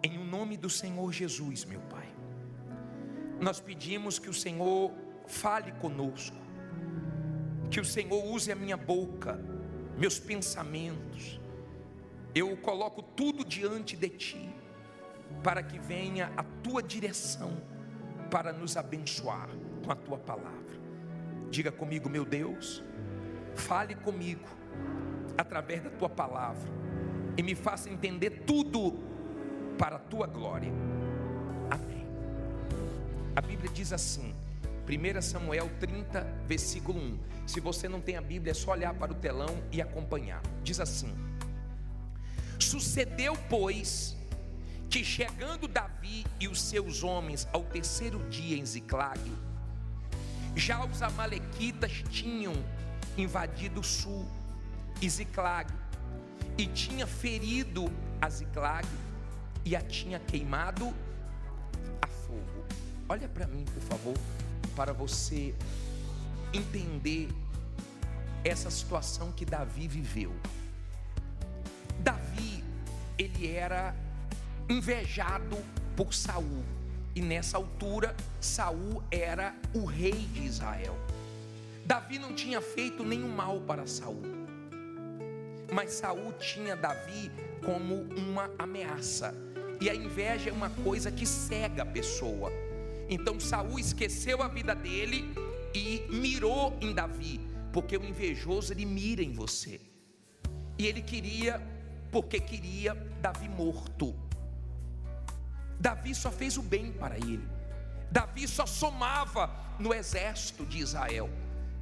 Em o nome do Senhor Jesus, meu Pai, nós pedimos que o Senhor fale conosco, que o Senhor use a minha boca, meus pensamentos. Eu coloco tudo diante de Ti, para que venha a Tua direção, para nos abençoar com a Tua palavra. Diga comigo: meu Deus, fale comigo através da Tua palavra e me faça entender tudo para a Tua glória. Amém. A Bíblia diz assim, 1 Samuel 30, versículo 1. Se você não tem a Bíblia, é só olhar para o telão e acompanhar. Diz assim: sucedeu, pois, que chegando Davi e os seus homens ao terceiro dia em Ziclague, já os amalequitas tinham invadido o sul e Ziclague, e tinha ferido a Ziclague e a tinha queimado a fogo. Olha para mim, por favor, para você entender essa situação que Davi viveu. Davi, ele era invejado por Saul, e nessa altura Saul era o rei de Israel. Davi não tinha feito nenhum mal para Saul, mas Saul tinha Davi como uma ameaça, e a inveja é uma coisa que cega a pessoa. Então Saul esqueceu a vida dele e mirou em Davi, porque o invejoso, ele mira em você, e ele queria, porque queria Davi morto. Davi só fez o bem para ele. Davi só somava no exército de Israel.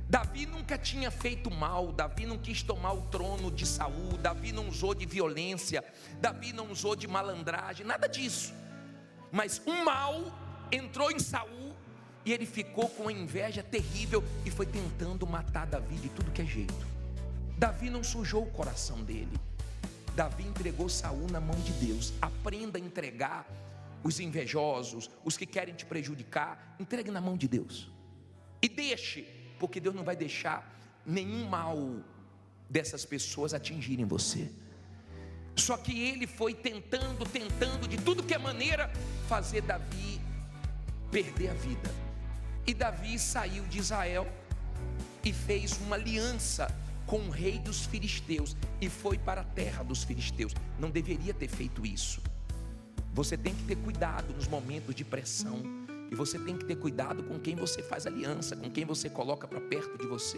Davi nunca tinha feito mal. Davi não quis tomar o trono de Saul. Davi não usou de violência. Davi não usou de malandragem, nada disso. Mas um mal entrou em Saul e ele ficou com uma inveja terrível e foi tentando matar Davi de tudo que é jeito. Davi não sujou o coração dele. Davi entregou Saul na mão de Deus. Aprenda a entregar os invejosos, os que querem te prejudicar. Entregue na mão de Deus e deixe, porque Deus não vai deixar nenhum mal dessas pessoas atingirem você. Só que ele foi tentando de tudo que é maneira fazer Davi perder a vida. E Davi saiu de Israel e fez uma aliança com o rei dos filisteus e foi para a terra dos filisteus. Não deveria ter feito isso. Você tem que ter cuidado nos momentos de pressão, e você tem que ter cuidado com quem você faz aliança, com quem você coloca para perto de você.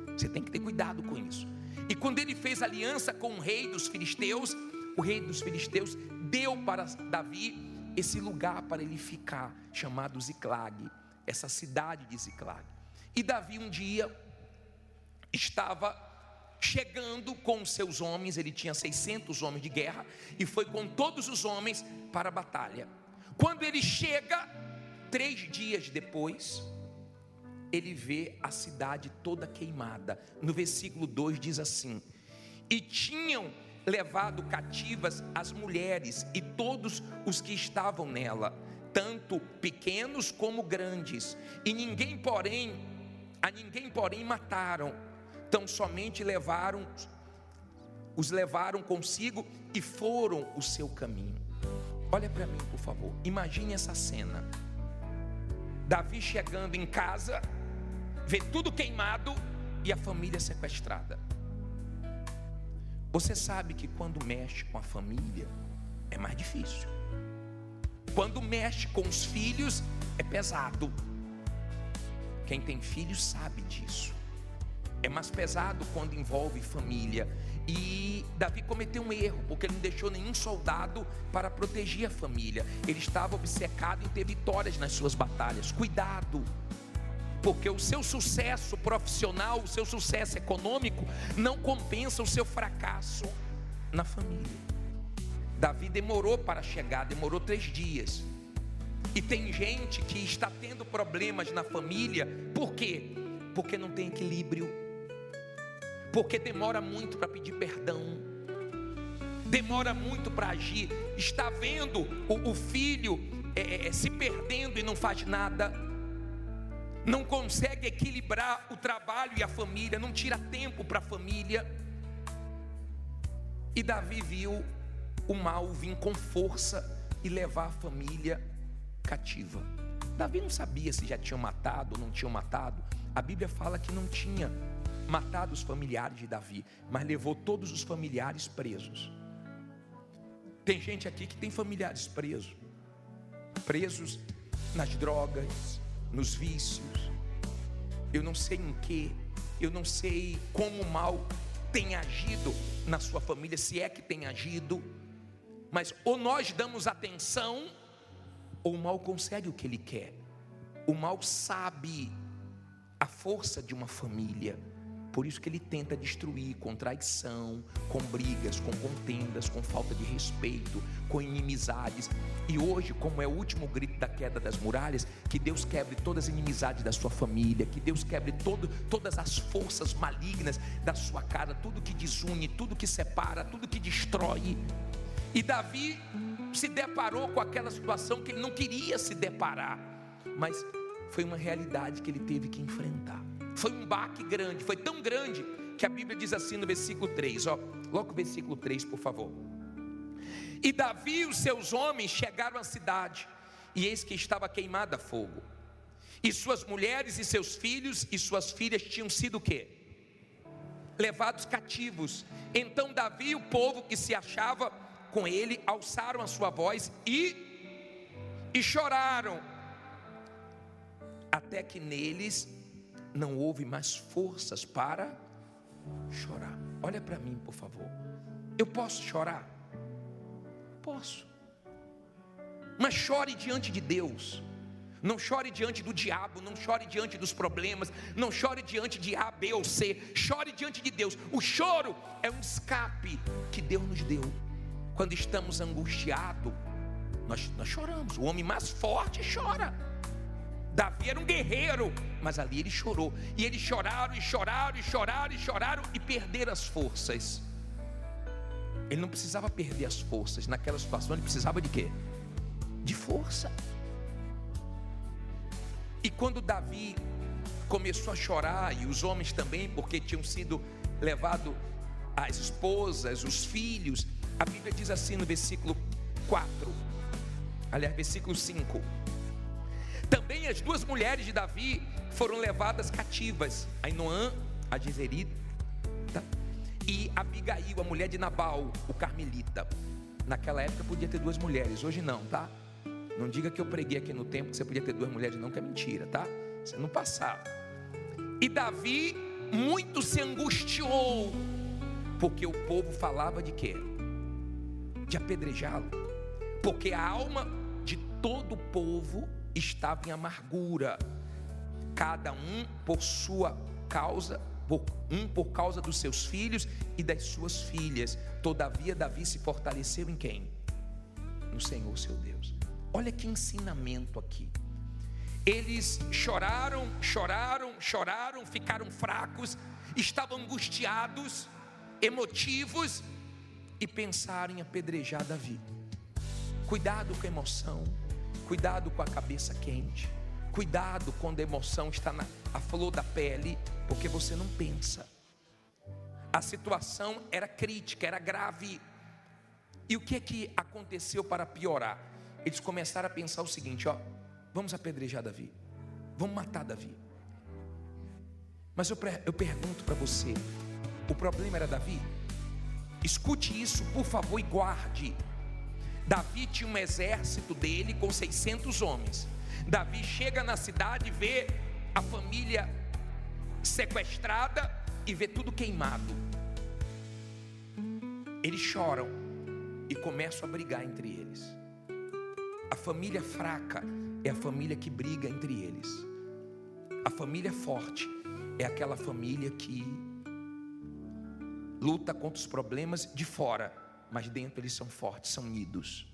Você tem que ter cuidado com isso. E quando ele fez aliança com o rei dos filisteus, o rei dos filisteus deu para Davi esse lugar para ele ficar, chamado Ziclague, essa cidade de Ziclague. E Davi um dia estava chegando com os seus homens, ele tinha 600 homens de guerra, e foi com todos os homens para a batalha. Quando ele chega, 3 dias depois, ele vê a cidade toda queimada. No versículo 2 diz assim: e tinham levado cativas as mulheres e todos os que estavam nela, tanto pequenos como grandes, e a ninguém porém mataram, tão somente os levaram consigo e foram o seu caminho. Olha para mim, por favor, imagine essa cena. Davi chegando em casa, vê tudo queimado e a família sequestrada. Você sabe que quando mexe com a família é mais difícil. Quando mexe com os filhos é pesado. Quem tem filhos sabe disso. É mais pesado quando envolve família. E Davi cometeu um erro, porque ele não deixou nenhum soldado para proteger a família. Ele estava obcecado em ter vitórias nas suas batalhas. Cuidado, porque o seu sucesso profissional, o seu sucesso econômico não compensa o seu fracasso na família. Davi demorou para chegar, demorou 3 dias. E tem gente que está tendo problemas na família. Por quê? Porque não tem equilíbrio, porque demora muito para pedir perdão, demora muito para agir. Está vendo o filho se perdendo e não faz nada, não consegue equilibrar o trabalho e a família, não tira tempo para a família. E Davi viu o mal vir com força e levar a família cativa. Davi não sabia se já tinham matado ou não tinham matado. A Bíblia fala que não tinha matado os familiares de Davi, mas levou todos os familiares presos. Tem gente aqui que tem familiares presos nas drogas, nos vícios. Eu não sei em que, eu não sei como o mal tem agido na sua família, se é que tem agido, mas ou nós damos atenção, ou o mal consegue o que ele quer. O mal sabe a força de uma família, por isso que ele tenta destruir com traição, com brigas, com contendas, com falta de respeito, com inimizades. E hoje, como é o último grito da queda das muralhas, que Deus quebre todas as inimizades da sua família, que Deus quebre todas as forças malignas da sua casa, tudo que desune, tudo que separa, tudo que destrói. E Davi se deparou com aquela situação que ele não queria se deparar, mas foi uma realidade que ele teve que enfrentar. Foi um baque grande, foi tão grande que a Bíblia diz assim no versículo 3, logo o versículo 3, por favor. E Davi e os seus homens chegaram à cidade, e eis que estava queimada a fogo, e suas mulheres e seus filhos e suas filhas tinham sido o quê? Levados cativos. Então Davi e o povo que se achava com ele alçaram a sua voz e choraram, até que neles não houve mais forças para chorar. Olha para mim, por favor. Eu posso chorar? Posso. Mas chore diante de Deus. Não chore diante do diabo, não chore diante dos problemas, não chore diante de A, B ou C. Chore diante de Deus. O choro é um escape que Deus nos deu. Quando estamos angustiados, nós choramos. O homem mais forte chora. Davi era um guerreiro, mas ali ele chorou. E eles choraram e choraram e choraram e choraram e perderam as forças. Ele não precisava perder as forças. Naquela situação ele precisava de quê? De força. E quando Davi começou a chorar, e os homens também, porque tinham sido levados as esposas, os filhos, a Bíblia diz assim no versículo 4, aliás, versículo 5: também as duas mulheres de Davi foram levadas cativas, Ainoã, a Jezerita, e Abigail, a mulher de Nabal, o carmelita. Naquela época podia ter duas mulheres, hoje não, tá? Não diga que eu preguei aqui no templo que você podia ter duas mulheres, não, que é mentira, tá? Isso é no passado. E Davi muito se angustiou, porque o povo falava de quê? De apedrejá-lo, porque a alma de todo o povo estava em amargura, cada um por sua causa, por causa dos seus filhos e das suas filhas. Todavia Davi se fortaleceu em quem? No Senhor seu Deus. Olha que ensinamento aqui. Eles choraram, ficaram fracos, estavam angustiados, emotivos, e pensaram em apedrejar Davi. Cuidado com a emoção, cuidado com a cabeça quente, cuidado quando a emoção está a flor da pele, porque você não pensa. A situação era crítica, era grave. E o que é que aconteceu para piorar? Eles começaram a pensar o seguinte: vamos apedrejar Davi, vamos matar Davi. Mas eu pergunto para você, o problema era Davi? Escute isso, por favor, e guarde. Davi tinha um exército dele com 600 homens. Davi chega na cidade, vê a família sequestrada e vê tudo queimado. Eles choram e começam a brigar entre eles. A família fraca é a família que briga entre eles. A família forte é aquela família que luta contra os problemas de fora, mas dentro eles são fortes, são unidos.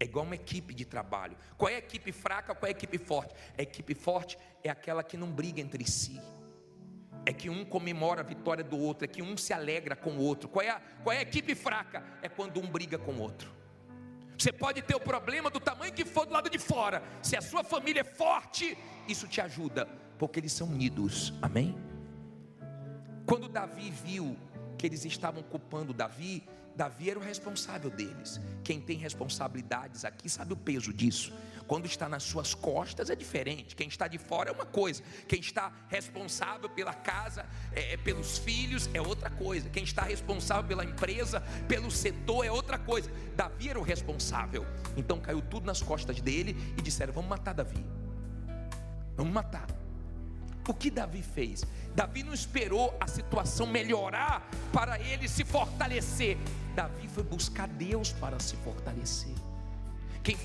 É igual uma equipe de trabalho. Qual é a equipe fraca, qual é a equipe forte? A equipe forte é aquela que não briga entre si, é que um comemora a vitória do outro, é que um se alegra com o outro. Qual é a equipe fraca? É quando um briga com o outro. Você pode ter o problema do tamanho que for do lado de fora, se a sua família é forte, isso te ajuda, porque eles são unidos, amém? Quando Davi viu que eles estavam culpando Davi, Davi era o responsável deles. Quem tem responsabilidades aqui sabe o peso disso. Quando está nas suas costas é diferente. Quem está de fora é uma coisa. Quem está responsável pela casa, pelos filhos, é outra coisa. Quem está responsável pela empresa, pelo setor, é outra coisa. Davi era o responsável. Então caiu tudo nas costas dele e disseram: vamos matar Davi. Vamos matar. O que Davi fez? Davi não esperou a situação melhorar para ele se fortalecer. Davi foi buscar Deus para se fortalecer. Quem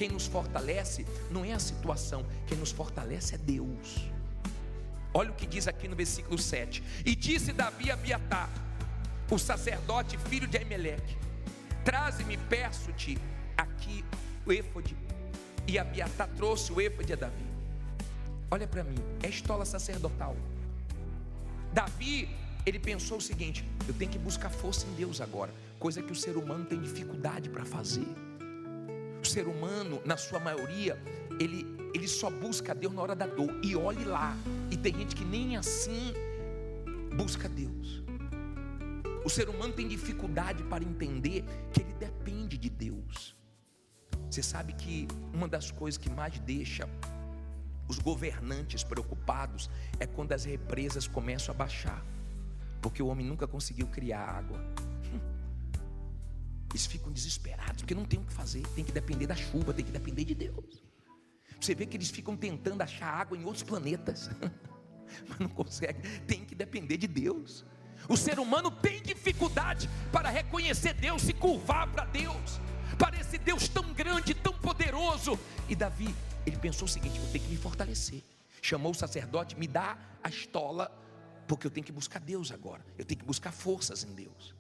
nos fortalece não é a situação, quem nos fortalece é Deus. Olha o que diz aqui no versículo 7. E disse Davi a Abiatar, o sacerdote, filho de Aimeleque: traze-me, peço-te, aqui o éfode. E Abiatar trouxe o éfode a Davi. Olha para mim, é estola sacerdotal. Davi, ele pensou o seguinte: eu tenho que buscar força em Deus agora, coisa que o ser humano tem dificuldade para fazer. O ser humano, na sua maioria, ele só busca Deus na hora da dor, e olhe lá, e tem gente que nem assim busca Deus. O ser humano tem dificuldade para entender que ele depende de Deus. Você sabe que uma das coisas que mais deixa os governantes preocupados é quando as represas começam a baixar, porque o homem nunca conseguiu criar água. Eles ficam desesperados, porque não tem o que fazer, tem que depender da chuva, tem que depender de Deus. Você vê que eles ficam tentando achar água em outros planetas, mas não conseguem, tem que depender de Deus. O ser humano tem dificuldade para reconhecer Deus, se curvar para Deus, para esse Deus tão grande, tão poderoso. E Davi, ele pensou o seguinte: eu tenho que me fortalecer. Chamou o sacerdote: me dá a estola, porque eu tenho que buscar Deus agora, eu tenho que buscar forças em Deus.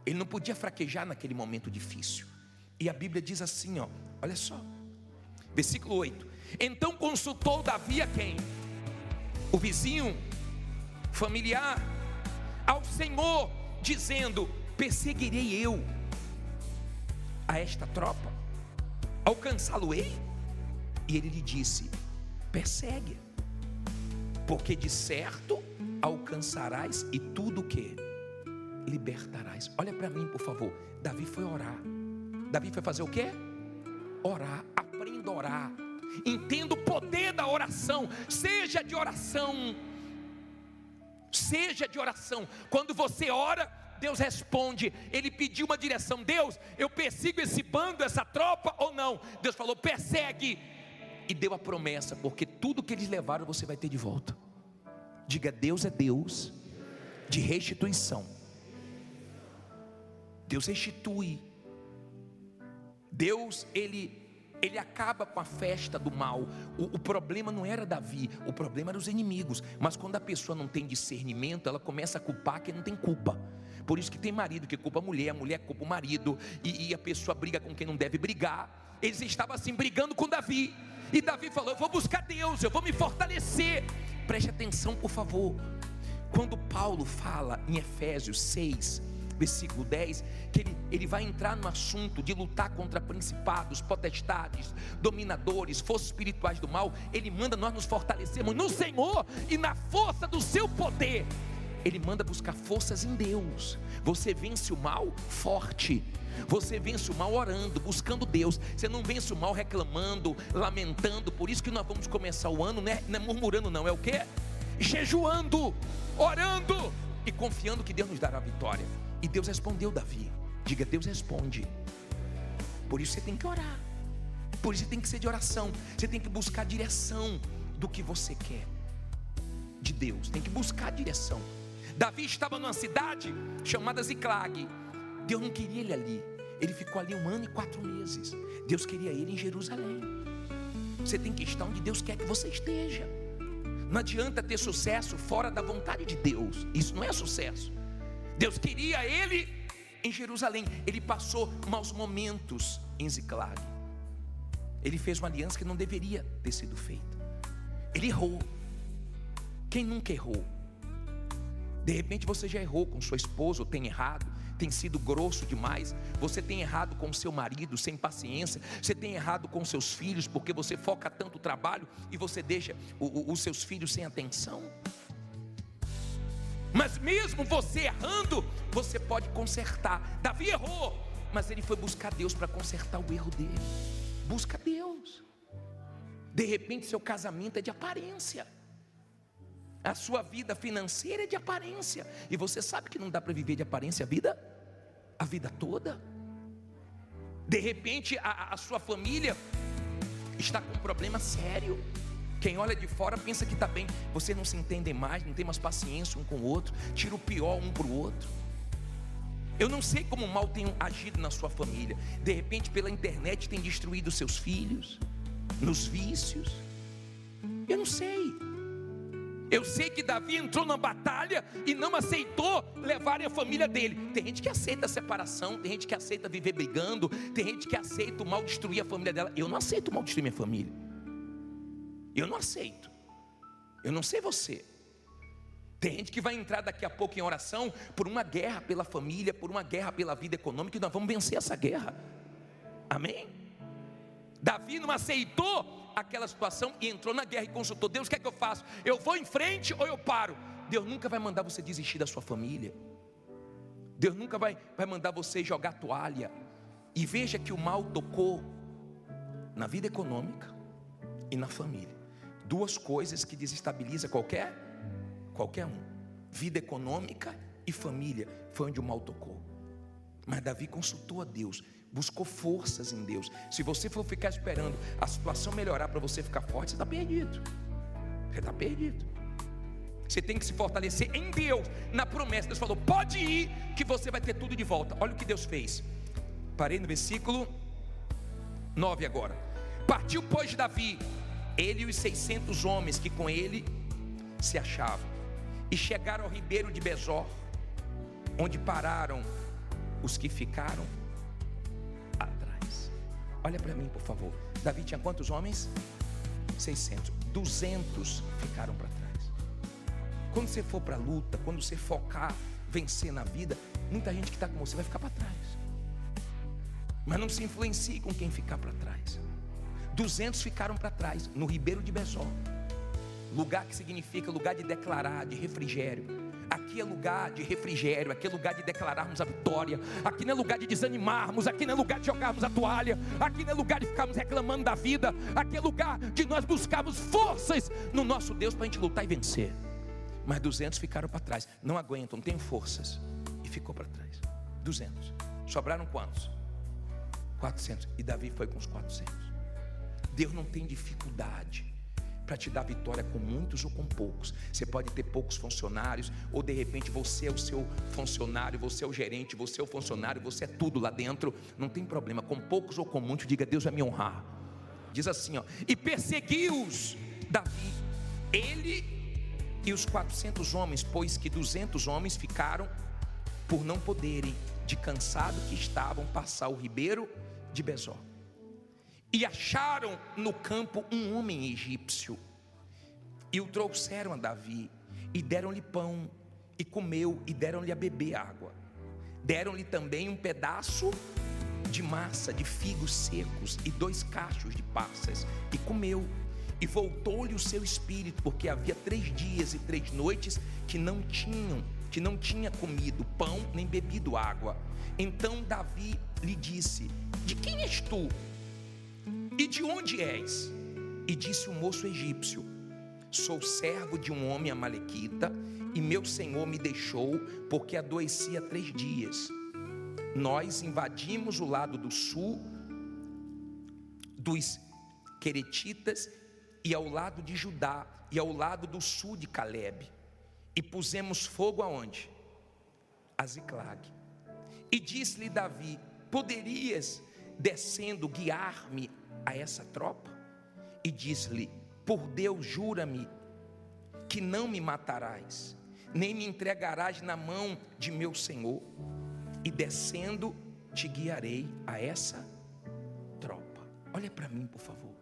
Ele não podia fraquejar naquele momento difícil. E a Bíblia diz assim, ó, olha só, versículo 8: então consultou Davi a quem? O vizinho, familiar, ao Senhor, dizendo: perseguirei eu a esta tropa, alcançá-lo-ei? E ele lhe disse: persegue, porque de certo alcançarás, e tudo o que? Libertarás. Olha para mim, por favor. Davi foi orar. Davi foi fazer o quê? Orar. Aprenda a orar. Entenda o poder da oração. Seja de oração. Seja de oração. Quando você ora, Deus responde. Ele pediu uma direção: Deus, eu persigo esse bando, essa tropa ou não? Deus falou: persegue. E deu a promessa, porque tudo que eles levaram você vai ter de volta. Diga: Deus é Deus de restituição. Deus restitui. Deus, ele acaba com a festa do mal. O problema não era Davi, o problema eram os inimigos. Mas quando a pessoa não tem discernimento, ela começa a culpar quem não tem culpa. Por isso que tem marido que culpa a mulher culpa o marido, e a pessoa briga com quem não deve brigar. Eles estavam assim brigando com Davi, e Davi falou: eu vou buscar Deus, eu vou me fortalecer. Preste atenção, por favor. Quando Paulo fala em Efésios 6, versículo 10, que ele vai entrar no assunto de lutar contra principados, potestades, dominadores, forças espirituais do mal. Ele manda nós nos fortalecermos no Senhor e na força do seu poder. Ele manda buscar forças em Deus. Você vence o mal forte. Você vence o mal orando, buscando Deus. Você não vence o mal reclamando, lamentando. Por isso que nós vamos começar o ano, né? Não é murmurando não, é o quê? Jejuando, orando e confiando que Deus nos dará a vitória. E Deus respondeu Davi. Diga: Deus responde. Por isso você tem que orar. Por isso você tem que ser de oração. Você tem que buscar a direção do que você quer de Deus. Tem que buscar a direção. Davi estava numa cidade chamada Ziclag. Deus não queria ele ali. Ele ficou ali 1 ano e 4 meses. Deus queria ele em Jerusalém. Você tem que estar onde Deus quer que você esteja. Não adianta ter sucesso fora da vontade de Deus. Isso não é sucesso. Deus queria ele em Jerusalém. Ele passou maus momentos em Ziclag. Ele fez uma aliança que não deveria ter sido feita. Ele errou. Quem nunca errou? De repente você já errou com sua esposa, ou tem errado, tem sido grosso demais. Você tem errado com o seu marido, sem paciência. Você tem errado com seus filhos, porque você foca tanto no trabalho e você deixa os seus filhos sem atenção. Mas mesmo você errando, você pode consertar. Davi errou, mas ele foi buscar Deus para consertar o erro dele. Busca Deus. De repente seu casamento é de aparência, a sua vida financeira é de aparência, e você sabe que não dá para viver de aparência a vida toda. De repente a sua família está com um problema sério. Quem olha de fora pensa que está bem. Vocês não se entendem mais, não tem mais paciência um com o outro, tira o pior um para o outro. Eu não sei como o mal tem agido na sua família. De repente pela internet tem destruído seus filhos, nos vícios. Eu não sei. Eu sei que Davi entrou na batalha e não aceitou levarem a família dele. Tem gente que aceita a separação, tem gente que aceita viver brigando, tem gente que aceita o mal destruir a família dela. Eu não aceito o mal destruir minha família. Eu não aceito. Eu não sei você. Tem gente que vai entrar daqui a pouco em oração por uma guerra pela família, por uma guerra pela vida econômica, e nós vamos vencer essa guerra. Amém? Davi não aceitou aquela situação e entrou na guerra e consultou Deus: o que é que eu faço? Eu vou em frente ou eu paro? Deus nunca vai mandar você desistir da sua família. Deus nunca vai mandar você jogar toalha. E veja que o mal tocou na vida econômica e na família. Duas coisas que desestabilizam qualquer um. Vida econômica e família foi onde o mal tocou. Mas Davi consultou a Deus, buscou forças em Deus. Se você for ficar esperando a situação melhorar para você ficar forte, você está perdido. Você está perdido. Você tem que se fortalecer em Deus, na promessa. Deus falou: pode ir, que você vai ter tudo de volta. Olha o que Deus fez. Parei no versículo 9 agora. Partiu, pois, Davi, ele e os 600 homens que com ele se achavam, e chegaram ao ribeiro de Besor, onde pararam os que ficaram atrás. Olha para mim, por favor. Davi tinha quantos homens? 600. 200 ficaram para trás. Quando você for para a luta, quando você focar, vencer na vida, muita gente que está com você vai ficar para trás. Mas não se influencie com quem ficar para trás. 200 ficaram para trás, no ribeiro de Besor. Lugar que significa lugar de declarar, de refrigério. Aqui é lugar de refrigério, aqui é lugar de declararmos a vitória. Aqui não é lugar de desanimarmos, aqui não é lugar de jogarmos a toalha, aqui não é lugar de ficarmos reclamando da vida. Aqui é lugar de nós buscarmos forças no nosso Deus para a gente lutar e vencer. Mas 200 ficaram para trás, não aguentam, não tem forças, e ficou para trás. 200, sobraram quantos? 400, e Davi foi com os 400. Deus não tem dificuldade para te dar vitória com muitos ou com poucos. Você pode ter poucos funcionários, ou de repente você é o seu funcionário, você é o gerente, você é o funcionário, você é tudo lá dentro. Não tem problema, com poucos ou com muitos, diga: Deus vai me honrar. Diz assim, ó: e perseguiu-os Davi, ele e os 400 homens, pois que 200 homens ficaram por não poderem, de cansado que estavam, passar o ribeiro de Besor. E acharam no campo um homem egípcio, e o trouxeram a Davi, e deram-lhe pão, e comeu, e deram-lhe a beber água. Deram-lhe também um pedaço de massa de figos secos, e 2 cachos de passas, e comeu. E voltou-lhe o seu espírito, porque havia 3 dias e 3 noites que não tinha comido pão, nem bebido água. Então Davi lhe disse: de quem és tu? E de onde és? E disse o moço egípcio: sou servo de um homem amalequita, e meu senhor me deixou, porque adoeci há 3 dias. Nós invadimos o lado do sul dos Queretitas, e ao lado de Judá, e ao lado do sul de Calebe, e pusemos fogo aonde? A Ziclag. E disse-lhe Davi: poderias, descendo, guiar-me a essa tropa? E disse-lhe: por Deus, jura-me que não me matarás, nem me entregarás na mão de meu senhor, e descendo te guiarei a essa tropa. Olha para mim, por favor.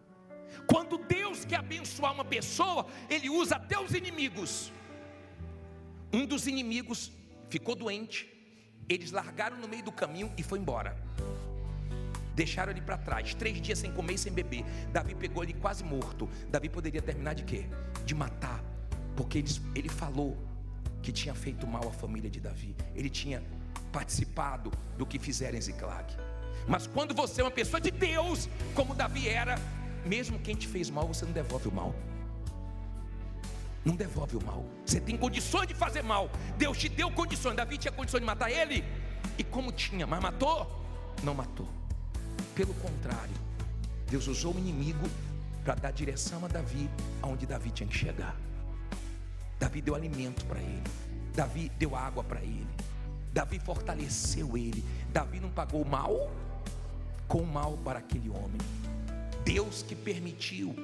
Quando Deus quer abençoar uma pessoa, Ele usa até os inimigos. Um dos inimigos ficou doente, eles largaram no meio do caminho e foi embora. Deixaram ele para trás, 3 dias sem comer e sem beber. Davi pegou ele quase morto. Davi poderia terminar de quê? De matar, porque ele falou que tinha feito mal à família de Davi. Ele tinha participado do que fizeram em Ziclag. Mas quando você é uma pessoa de Deus, como Davi era, mesmo quem te fez mal, você não devolve o mal. Não devolve o mal. Você tem condições de fazer mal. Deus te deu condições. Davi tinha condições de matar ele. E como tinha, mas matou? Não matou. Pelo contrário, Deus usou o inimigo para dar direção a Davi, aonde Davi tinha que chegar. Davi deu alimento para ele. Davi deu água para ele. Davi fortaleceu ele. Davi não pagou o mal com o mal para aquele homem. Deus que permitiu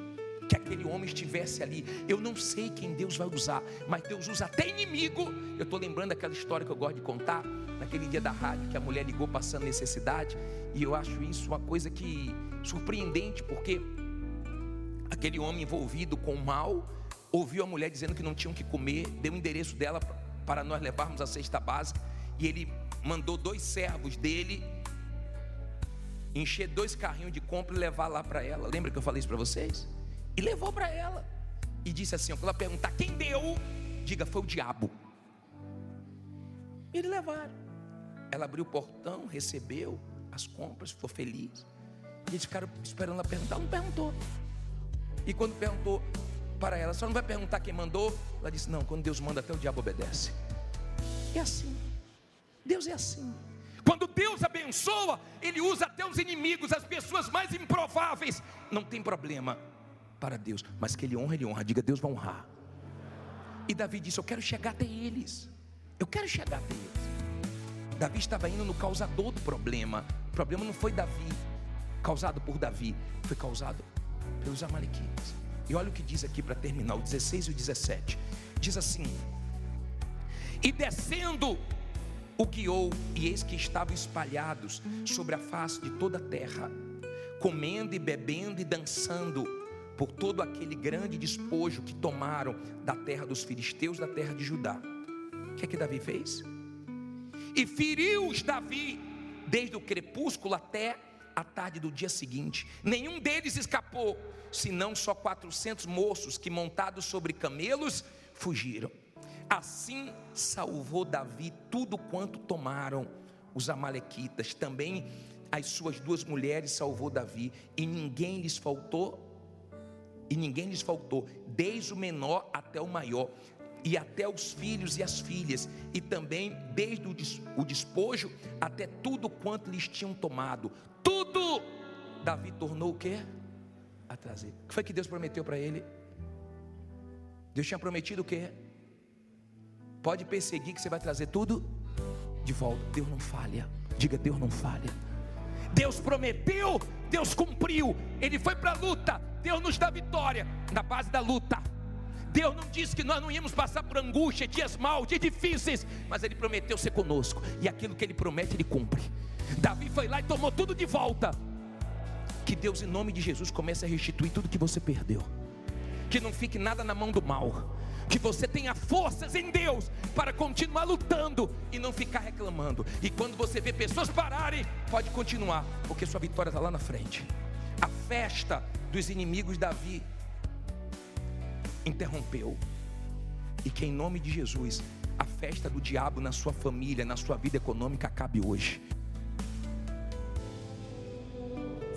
que aquele homem estivesse ali. Eu não sei quem Deus vai usar, mas Deus usa até inimigo. Eu estou lembrando daquela história que eu gosto de contar, naquele dia da rádio, que a mulher ligou passando necessidade. E eu acho isso uma coisa que surpreendente, porque aquele homem envolvido com o mal ouviu a mulher dizendo que não tinham que comer, deu o endereço dela para nós levarmos a cesta básica, e ele mandou 2 servos dele encher 2 carrinhos de compra e levar lá para ela. Lembra que eu falei isso para vocês? E levou para ela e disse assim, quando ela perguntar quem deu, diga, foi o diabo. E eles levaram. Ela abriu o portão, recebeu as compras, ficou feliz. E eles ficaram esperando ela perguntar. Ela não perguntou. E quando perguntou para ela, só não vai perguntar quem mandou? Ela disse, não, quando Deus manda, até o diabo obedece. É assim. Deus é assim. Quando Deus abençoa, Ele usa até os inimigos, as pessoas mais improváveis. Não tem problema para Deus, mas que Ele honra, diga, Deus vai honrar. E Davi disse, eu quero chegar até eles. Eu quero chegar até eles. Davi estava indo no causador do problema. O problema não foi Davi, causado por Davi, foi causado pelos amalequitas. E olha o que diz aqui para terminar, o 16 e o 17. Diz assim, e descendo o guiou, e eis que estavam espalhados sobre a face de toda a terra, comendo e bebendo e dançando por todo aquele grande despojo que tomaram da terra dos filisteus, da terra de Judá. O que é que Davi fez? E feriu-os Davi desde o crepúsculo até a tarde do dia seguinte. Nenhum deles escapou, senão só 400 moços que, montados sobre camelos, fugiram. Assim salvou Davi tudo quanto tomaram os amalequitas. Também as suas 2 mulheres salvou Davi, e ninguém lhes faltou, desde o menor até o maior, e até os filhos e as filhas, e também desde o despojo até tudo quanto lhes tinham tomado. Tudo Davi tornou o quê? A trazer. O que foi que Deus prometeu para ele? Deus tinha prometido o quê? Pode perseguir que você vai trazer tudo de volta. Deus não falha. Diga, Deus não falha. Deus prometeu, Deus cumpriu. Ele foi para a luta, Deus nos dá vitória na base da luta. Deus não disse que nós não íamos passar por angústia, dias maus, dias difíceis, mas Ele prometeu ser conosco, e aquilo que Ele promete, Ele cumpre. Davi foi lá e tomou tudo de volta. Que Deus, em nome de Jesus, comece a restituir tudo que você perdeu. Que não fique nada na mão do mal. Que você tenha forças em Deus para continuar lutando e não ficar reclamando. E quando você vê pessoas pararem, pode continuar, porque sua vitória está lá na frente. A festa dos inimigos Davi interrompeu. E que em nome de Jesus, a festa do diabo na sua família, na sua vida econômica, acabe hoje.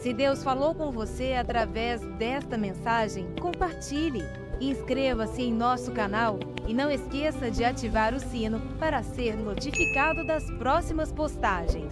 Se Deus falou com você através desta mensagem, compartilhe. Inscreva-se em nosso canal e não esqueça de ativar o sino para ser notificado das próximas postagens.